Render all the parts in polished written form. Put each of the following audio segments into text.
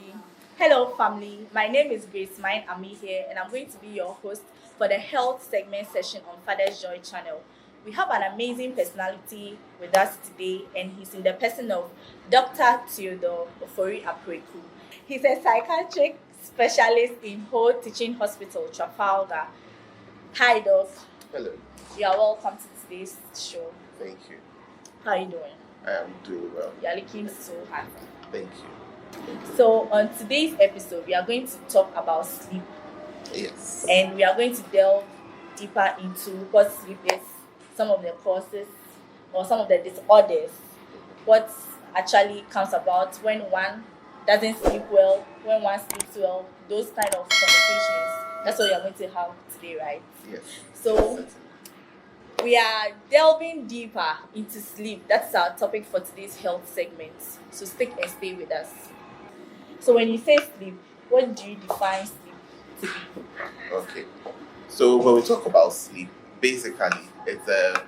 ready. Hello, family. My name is Grace Mine Ami here, and I'm going to be your host for the health segment session on Father's Joy channel. We have an amazing personality with us today, and he's in the person of Dr. Theodore Ofori Apreku. He's a psychiatric specialist in Whole Teaching Hospital, Trafalgar. Hi, Doc. Hello, You are welcome to today's show. thank you. How are you doing? I am doing well. You are looking so happy. Thank you. So, on today's episode, we are going to talk about sleep, Yes. and we are going to delve deeper into what sleep is, some of the causes or some of the disorders, what actually comes about when one doesn't sleep well, when one sleeps well, those kind of conversations. That's what we are going to have today, right? Yes. So, we are delving deeper into sleep. That's our topic for today's health segment. So stick and stay with us. So when you say sleep, what do you define sleep to be? Okay. So when we talk about sleep, basically it's a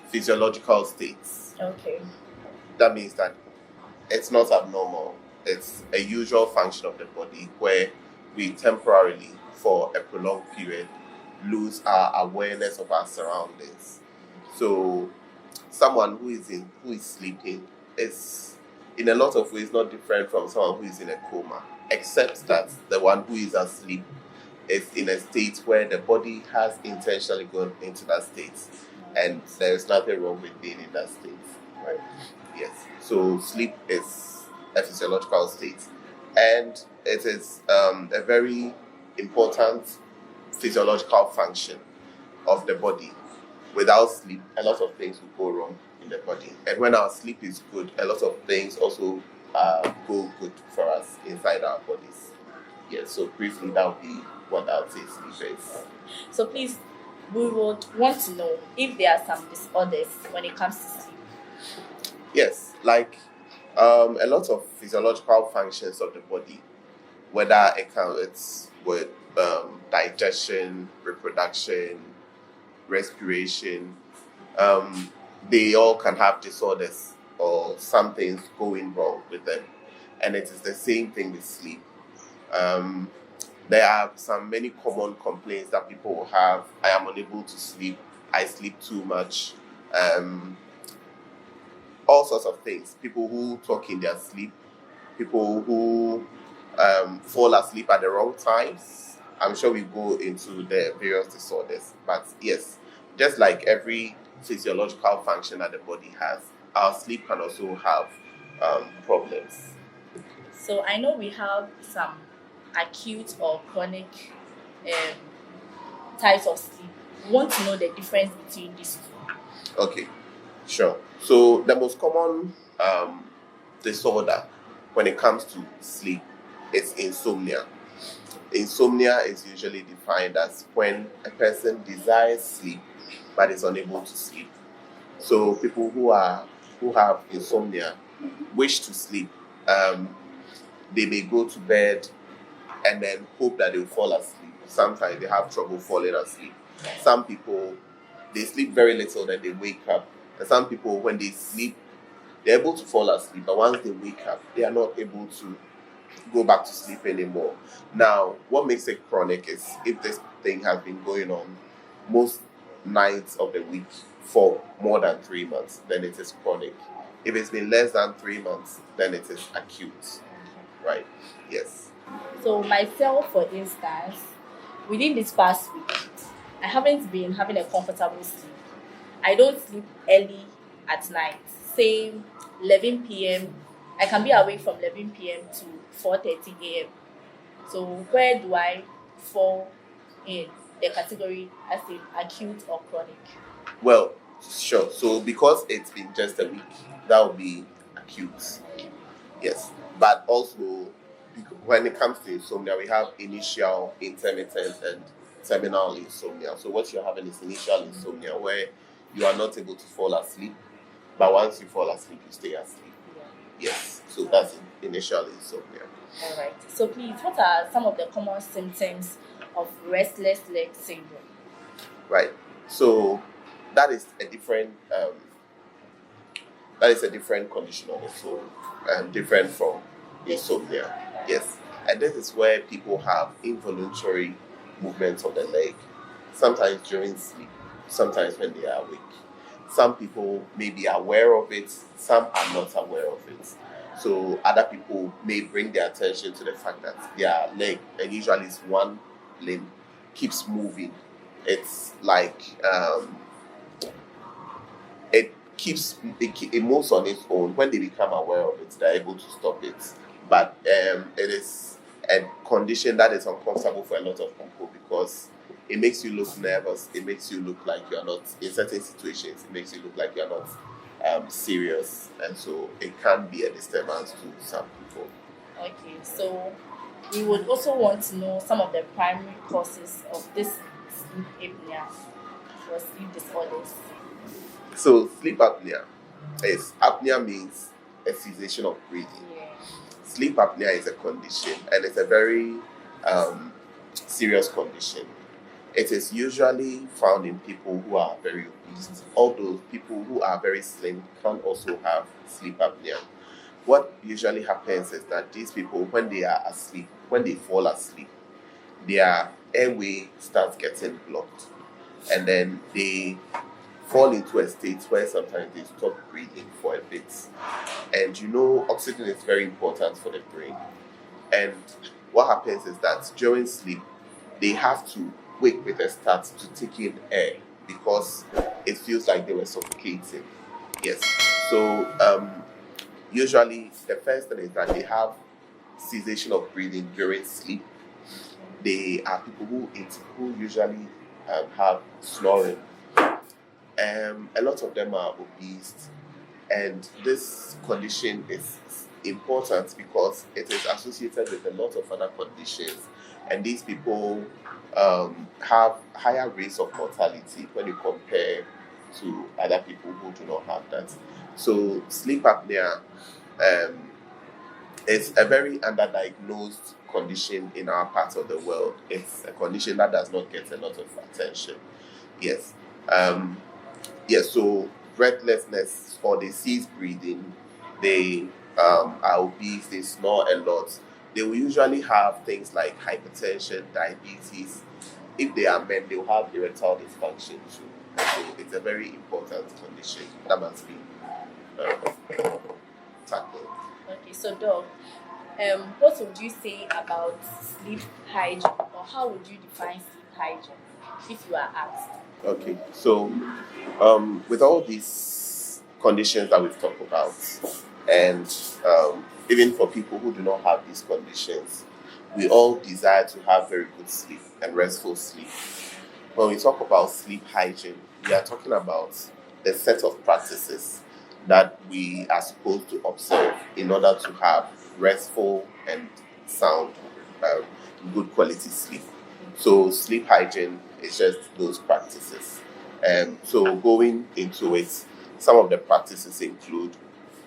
physiological state. Okay. That means that it's not abnormal. It's a usual function of the body where we temporarily, for a prolonged period, lose our awareness of our surroundings. So someone who is sleeping is in a lot of ways not different from someone who is in a coma, except that the one who is asleep is in a state where the body has intentionally gone into that state, and there is nothing wrong with being in that state, right? Yes. So sleep is a physiological state, and it is a very important physiological function of the body. Without sleep, a lot of things will go wrong in the body. And when our sleep is good, a lot of things also go good for us inside our bodies. Yes, so briefly, that would be what I would say sleep is. So please, we would want to know if there are some disorders when it comes to sleep. Yes, like a lot of physiological functions of the body, whether it's with digestion, reproduction, respiration, they all can have disorders or something's going wrong with them. And it is the same thing with sleep. There are many common complaints that people will have. I am unable to sleep. I sleep too much. All sorts of things. People who talk in their sleep. People who fall asleep at the wrong times. I'm sure we go into the various disorders. But yes, just like every physiological function that the body has, our sleep can also have problems. So I know we have some acute or chronic types of sleep. We want to know the difference between these two. Okay, sure. So the most common disorder when it comes to sleep is insomnia. Insomnia is usually defined as when a person desires sleep but is unable to sleep. So people who have insomnia wish to sleep. They may go to bed and then hope that they'll fall asleep. Sometimes they have trouble falling asleep. Some people, they sleep very little, then they wake up. And some people, when they sleep, they're able to fall asleep, but once they wake up, they are not able to go back to sleep anymore. Now, what makes it chronic is if this thing has been going on most nights of the week for more than 3 months, then it is chronic. If it's been less than 3 months, then it is acute. Right? Yes. So myself, for instance, within this past week, I haven't been having a comfortable sleep. I don't sleep early at night. Say 11 p.m. I can be awake from 11 p.m. to 4:30 a.m. So where do I fall in the category as in acute or chronic? Well, sure. So because it's been just a week, that would be acute. Yes. But also, when it comes to insomnia, we have initial, intermittent, and terminal insomnia. So what you're having is initial insomnia, where you are not able to fall asleep, but once you fall asleep, you stay asleep. Yes. So that's initial insomnia. All right. So please, what are some of the common symptoms of restless leg syndrome? Right. So that is a different condition on its own, different from insomnia. Yes, and this is where people have involuntary movements of the leg, sometimes during sleep, sometimes when they are awake. Some people may be aware of it, some are not aware of it. So other people may bring their attention to the fact that their leg, and usually it's one limb, keeps moving. It's like it moves on its own. When they become aware of it, they're able to stop it. But it is a condition that is uncomfortable for a lot of people because it makes you look nervous. It makes you look like you're not in certain situations. It makes you look like you're not serious, and so it can be a disturbance to some people. Okay, so we would also want to know some of the primary causes of this sleep apnea or sleep disorders. So sleep apnea means a cessation of breathing. Yeah. Sleep apnea is a condition, and it's a very serious condition. It is usually found in people who are very obese. Although people who are very slim can also have sleep apnea. What usually happens is that these people, when they are asleep, when they fall asleep, their airway starts getting blocked, and then they fall into a state where sometimes they stop breathing for a bit. And oxygen is very important for the brain. And what happens is that during sleep, they have to wake with a start to take in air because it feels like they were suffocating. Yes. So usually the first thing is that they have cessation of breathing during sleep. They are people who usually have snoring. A lot of them are obese, and this condition is important because it is associated with a lot of other conditions, and these people have higher rates of mortality when you compare to other people who do not have that. So sleep apnea is a very underdiagnosed condition in our part of the world. It's a condition that does not get a lot of attention. Yes. Yes, so breathlessness or they cease breathing, they are obese, they snore a lot. They will usually have things like hypertension, diabetes. If they are men, they will have erectile dysfunction too. So it's a very important condition that must be tackled. Okay, so Doc, what would you say about sleep hygiene, or how would you define sleep hygiene if you are asked? Okay, so with all these conditions that we've talked about, and even for people who do not have these conditions, we all desire to have very good sleep and restful sleep. When we talk about sleep hygiene, we are talking about the set of practices that we are supposed to observe in order to have restful and sound, good quality sleep. So sleep hygiene is just those practices. So going into it, some of the practices include,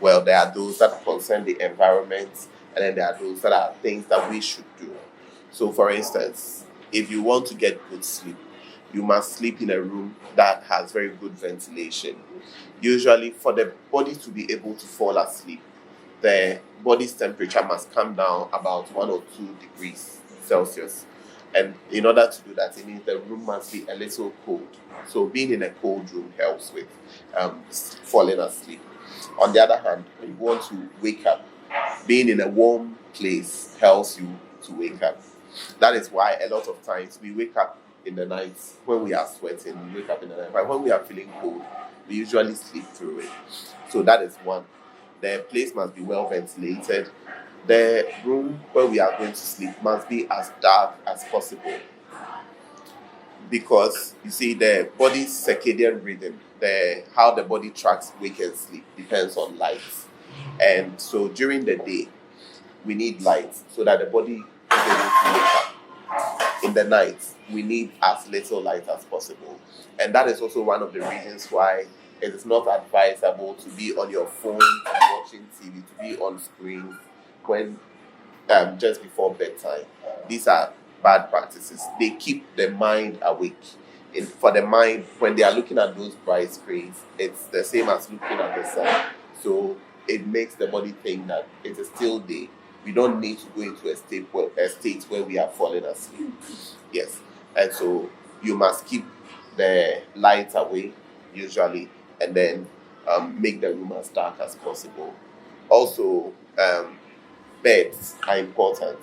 well, there are those that concern the environment, and then there are those that are things that we should do. So for instance, if you want to get good sleep, you must sleep in a room that has very good ventilation. Usually for the body to be able to fall asleep, the body's temperature must come down about 1 or 2 degrees Celsius. And in order to do that, it means the room must be a little cold. So being in a cold room helps with falling asleep. On the other hand, when you want to wake up, being in a warm place helps you to wake up. That is why a lot of times we wake up in the night when we are sweating, we wake up in the night. But when we are feeling cold, we usually sleep through it. So that is one. The place must be well ventilated. The room where we are going to sleep must be as dark as possible, because you see the body's circadian rhythm, how the body tracks wake and sleep depends on light. And so during the day, we need light so that the body is able to wake up. In the night, we need as little light as possible. And that is also one of the reasons why it is not advisable to be on your phone watching TV, to be on screen when just before bedtime. These are bad practices. They keep the mind awake. For the mind, when they are looking at those bright screens, it's the same as looking at the sun. So it makes the body think that it is still day. we don't need to go into a state where we are falling asleep. Yes. And so you must keep the lights away, usually, and then make the room as dark as possible. Also, beds are important.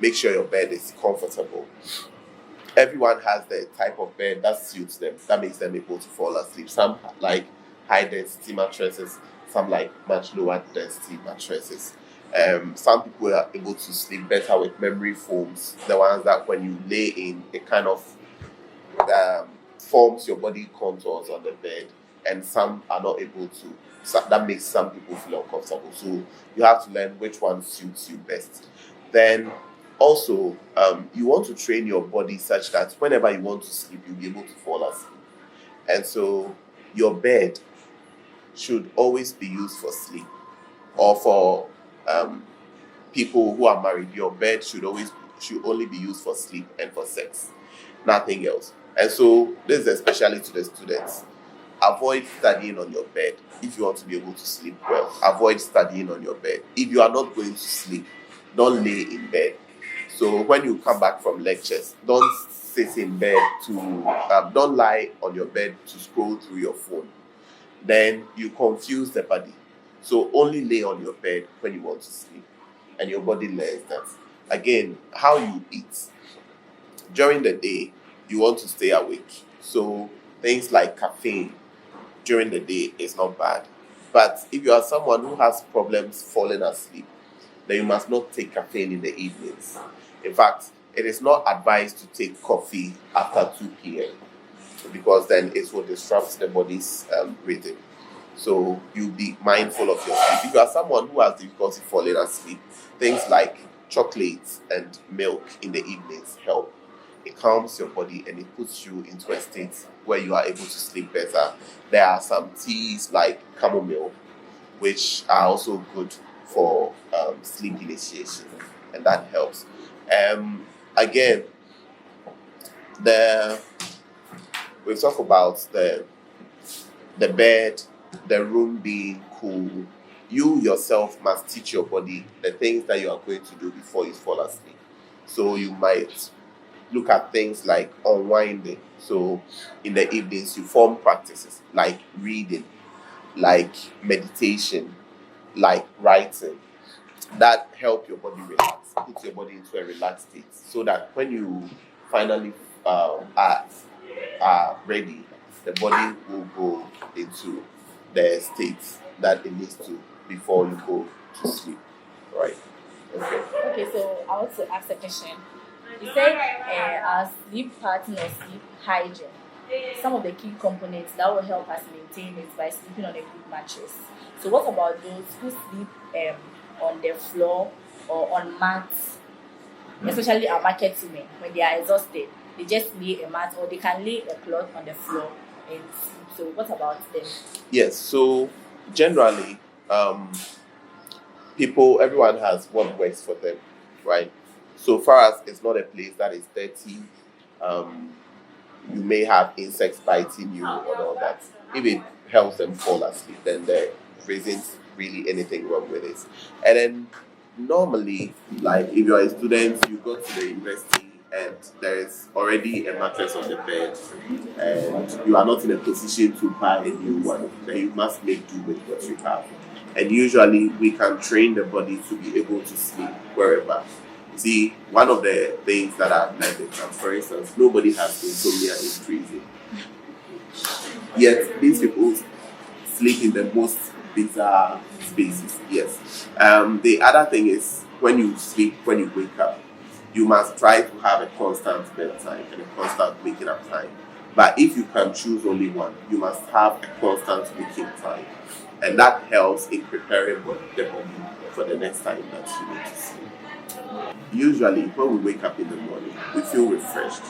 Make sure your bed is comfortable. Everyone has the type of bed that suits them, that makes them able to fall asleep. Some like high density mattresses, some like much lower density mattresses. Some people are able to sleep better with memory foams, the ones that when you lay in, it kind of forms your body contours on the bed, and some are not able to. So that makes some people feel uncomfortable. So you have to learn which one suits you best. Then also, you want to train your body such that whenever you want to sleep, you'll be able to fall asleep. And so your bed should always be used for sleep, or for people who are married. Your bed should only be used for sleep and for sex, nothing else. And so this is especially to the students. Avoid studying on your bed if you want to be able to sleep well. Avoid studying on your bed. If you are not going to sleep, don't lay in bed. So when you come back from lectures, don't sit in bed don't lie on your bed to scroll through your phone. Then you confuse the body. So only lay on your bed when you want to sleep, and your body learns that. Again, how you eat. During the day, you want to stay awake. So things like caffeine during the day is not bad. But if you are someone who has problems falling asleep, then you must not take caffeine in the evenings. In fact, it is not advised to take coffee after 2 p.m. because then it will disrupt the body's rhythm. So you be mindful of your sleep. If you are someone who has difficulty falling asleep, things like chocolates and milk in the evenings help. It calms your body and it puts you into a state where you are able to sleep better. There are some teas like chamomile, which are also good for sleep initiation, and that helps. Again, we talk about the bed, the room being cool. You yourself must teach your body the things that you are going to do before you fall asleep. So you might look at things like unwinding. So in the evenings, you form practices like reading, like meditation, like writing, that help your body relax, put your body into a relaxed state, so that when you finally are ready, the body will go into the state that it needs to before you go to sleep. Right? Okay. Okay, so I want to ask a question. You said our sleep pattern or sleep hygiene. Some of the key components that will help us maintain it by sleeping on a good mattress. So what about those who sleep on the floor or on mats, especially our market women, when they are exhausted, they just lay a mat or they can lay a cloth on the floor and sleep. So what about them? Yes, so generally, everyone has what works for them, right? So far as it's not a place that is dirty, you may have insects biting you and all that. If it helps them fall asleep, then there isn't really anything wrong with it. And then normally, like if you're a student, you go to the university and there is already a mattress on the bed and you are not in a position to buy a new one, then you must make do with what you have. And usually we can train the body to be able to sleep wherever. See, one of the things that I've learned is that, for instance, nobody has insomnia in prison. Yet these people sleep in the most bizarre spaces. Yes. The other thing is when you sleep, when you wake up, you must try to have a constant bedtime and a constant waking up time. But if you can choose only one, you must have a constant waking time. And that helps in preparing the body for the next time that you need to sleep. Usually, when we wake up in the morning, we feel refreshed.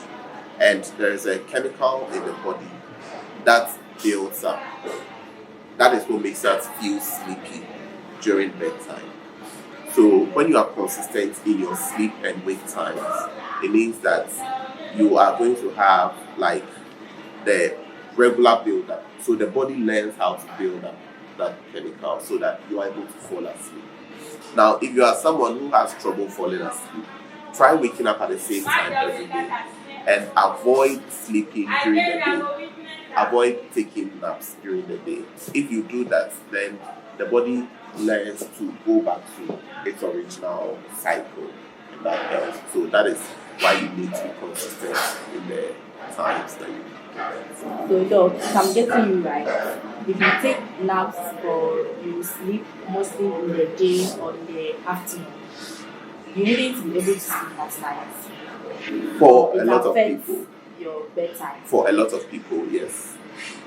And there is a chemical in the body that builds up. That is what makes us feel sleepy during bedtime. So when you are consistent in your sleep and wake times, it means that you are going to have like the regular build-up. So the body learns how to build up that chemical so that you are able to fall asleep. Now, if you are someone who has trouble falling asleep, try waking up at the same time every day and avoid sleeping during the day. Avoid taking naps during the day. If you do that, then the body learns to go back to its original cycle, and that helps. So that is why you need to be consistent in the times that you. So, Doc, if I'm getting you right, if you take naps or you sleep mostly in the day or in the afternoon, you needn't be able to sleep at night. For It a lot of affects people, your bedtime. for a lot of people, yes,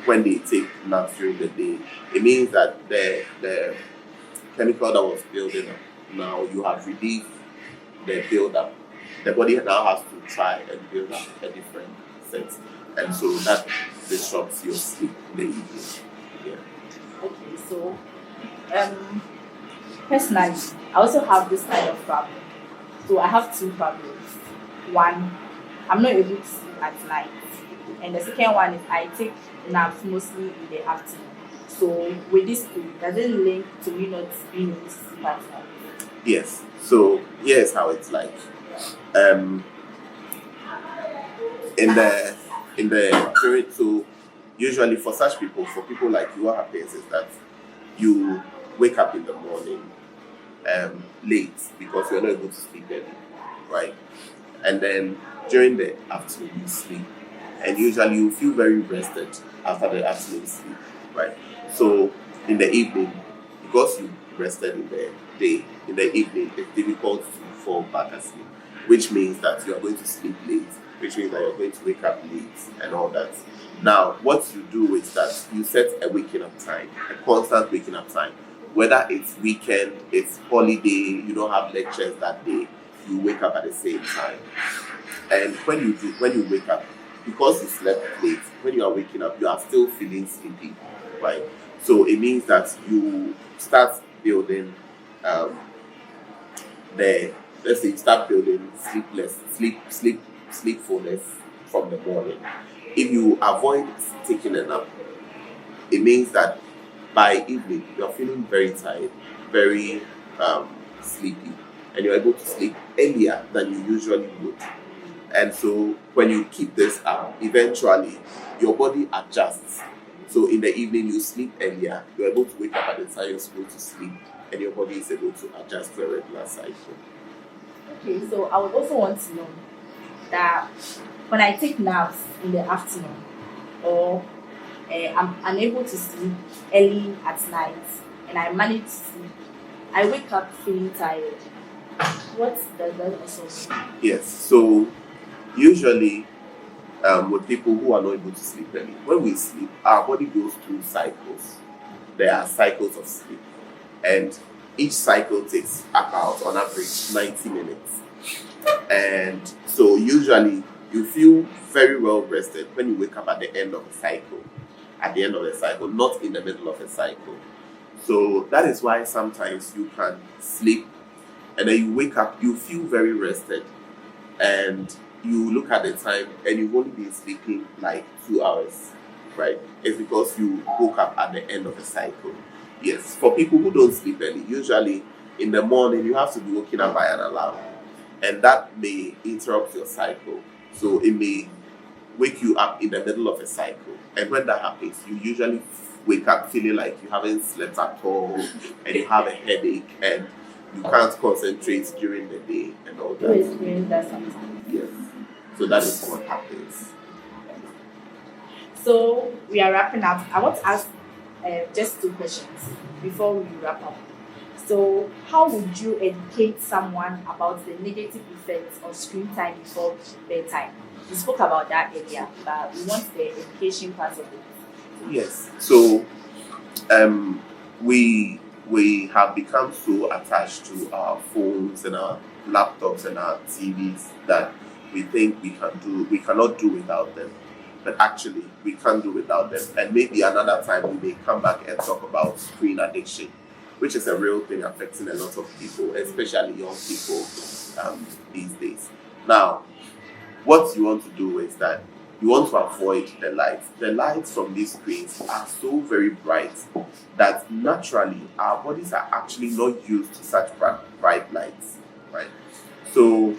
when they take naps during the day, it means that the chemical that was building up, now you have relieved the build up. The body now has to try and build up a different set, and so that disrupts your sleep in the evening. Yeah. Okay, so personally, I also have this kind of problem. So I have two problems. One, I'm not able to sleep at night, and the second one is I take naps mostly in the afternoon. So with this two, does it link to me not being able to sleep at night? Yes. So here's how it's like. Um, in the period, so usually for such people, for people like you, what happens is that you wake up in the morning late because you're not able to sleep early, right? And then during the afternoon you sleep, and usually you feel very rested after the afternoon sleep, right? So in the evening, because you rested in the day, in the evening it's difficult to fall back asleep, which means that you are going to sleep late, which means that you're going to wake up late and all that. Now, what you do is that you set a waking up time, a constant waking up time. Whether it's weekend, it's holiday, you don't have lectures that day, you wake up at the same time. And when you wake up, because you slept late, when you are waking up, you are still feeling sleepy, right? So it means that you start building let's say you start building sleepfulness from the morning. If you avoid taking a nap, it means that by evening you're feeling very tired, very sleepy, and you're able to sleep earlier than you usually would. And so when you keep this up, eventually your body adjusts. So in the evening you sleep earlier, you're able to wake up at the time you're supposed to sleep, and your body is able to adjust to a regular cycle. Okay, so I would also want to know that when I take naps in the afternoon or I'm unable to sleep early at night and I manage to sleep, I wake up feeling tired. What does that also mean? Yes, so usually with people who are not able to sleep early, when we sleep, our body goes through cycles. There are cycles of sleep, and each cycle takes about, on average, 90 minutes. And so usually you feel very well rested when you wake up at the end of the cycle. At the end of the cycle, not in the middle of a cycle. So that is why sometimes you can sleep and then you wake up, you feel very rested, and you look at the time and you've only been sleeping like 2 hours, right? It's because you woke up at the end of the cycle. Yes, for people who don't sleep early, usually in the morning you have to be woken up by an alarm, and that may interrupt your cycle. So it may wake you up in the middle of a cycle, and when that happens, you usually wake up feeling like you haven't slept at all, and you have a headache, and you can't concentrate during the day and all You that. experience that sometimes. Yes, so that is what happens. So we are wrapping up. I want to ask just two questions before we wrap up. So, how would you educate someone about the negative effects of screen time before bedtime? We spoke about that earlier, but we want the education part of it. Yes, so we have become so attached to our phones and our laptops and our TVs that we think we cannot do without them. But actually, we can't do without them. And maybe another time we may come back and talk about screen addiction, which is a real thing affecting a lot of people, especially young people these days. Now, what you want to do is that you want to avoid the lights. The lights from these screens are so very bright that naturally our bodies are actually not used to such bright lights, right? So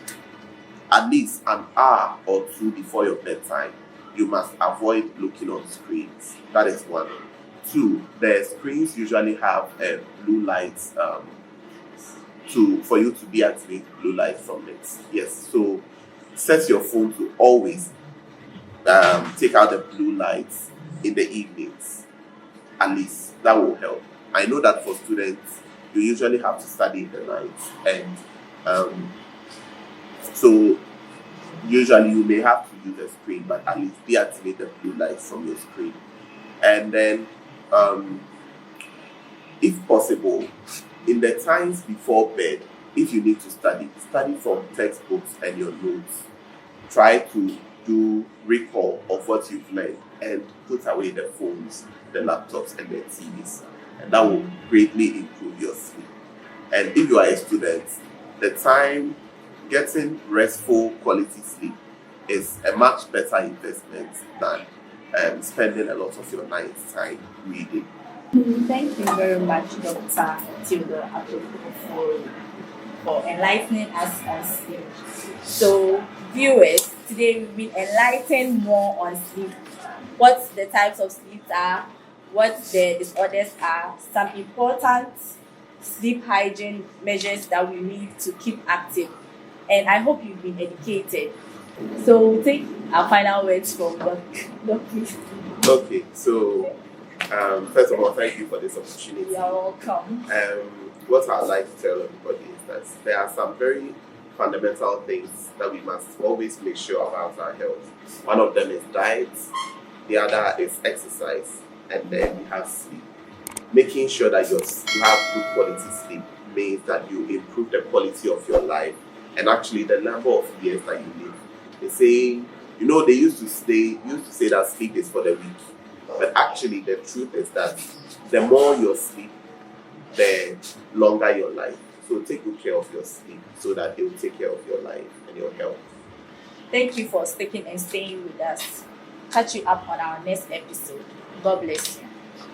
at least an hour or two before your bedtime, you must avoid looking on screens. That is one. Two, the screens usually have blue lights for you to deactivate blue light from it. Yes, so set your phone to always take out the blue lights in the evenings. At least that will help. I know that for students, you usually have to study in the night, and so usually you may have to use a screen, but at least deactivate the blue lights from your screen. And then, if possible, in the times before bed, if you need to study from textbooks and your notes. Try to do recall of what you've learned and put away the phones, the laptops, and the TVs. And that will greatly improve your sleep. And if you are a student, the time getting restful quality sleep is a much better investment than spending a lot of your night time reading. Thank you very much, Dr. Theodore Apoko, for enlightening us on sleep. So, viewers, today we've been enlightened more on sleep, what the types of sleep are, what the disorders are, some important sleep hygiene measures that we need to keep active. And I hope you've been educated. So we'll take our final words from Dr. Okay, so first of all, thank you for this opportunity. You're welcome. What I'd like to tell everybody is that there are some very fundamental things that we must always make sure about our health. One of them is diet, the other is exercise, and then we have sleep. Making sure that you have good quality sleep means that you improve the quality of your life and actually the number of years that you live. They say, they used to say that sleep is for the weak. But actually the truth is that the more you sleep, the longer your life. So take good care of your sleep so that it will take care of your life and your health. Thank you for sticking and staying with us. Catch you up on our next episode. God bless you.